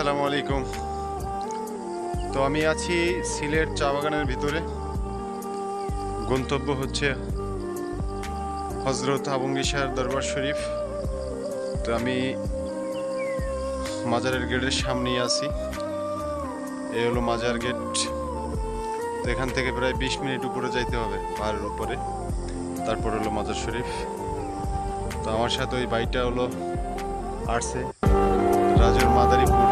আসসালামু আলাইকুম। তো আমি আছি সিলেট চা বাগানের ভিতরে। গন্তব্য হচ্ছে হজরত আবঙ্গী শাহর দরবার শরীফ। তো আমি মাজারের গেটের সামনেই আছি। এই হলো মাজার গেট। তো এখান থেকে প্রায় 20 মিনিট উপরে যাইতে হবে, পাহাড়ের উপরে। তারপর হলো মাজার শরীফ। তো আমার সাথে ওই বাইকটা হলো আসছে রাজুর মাদারীপুর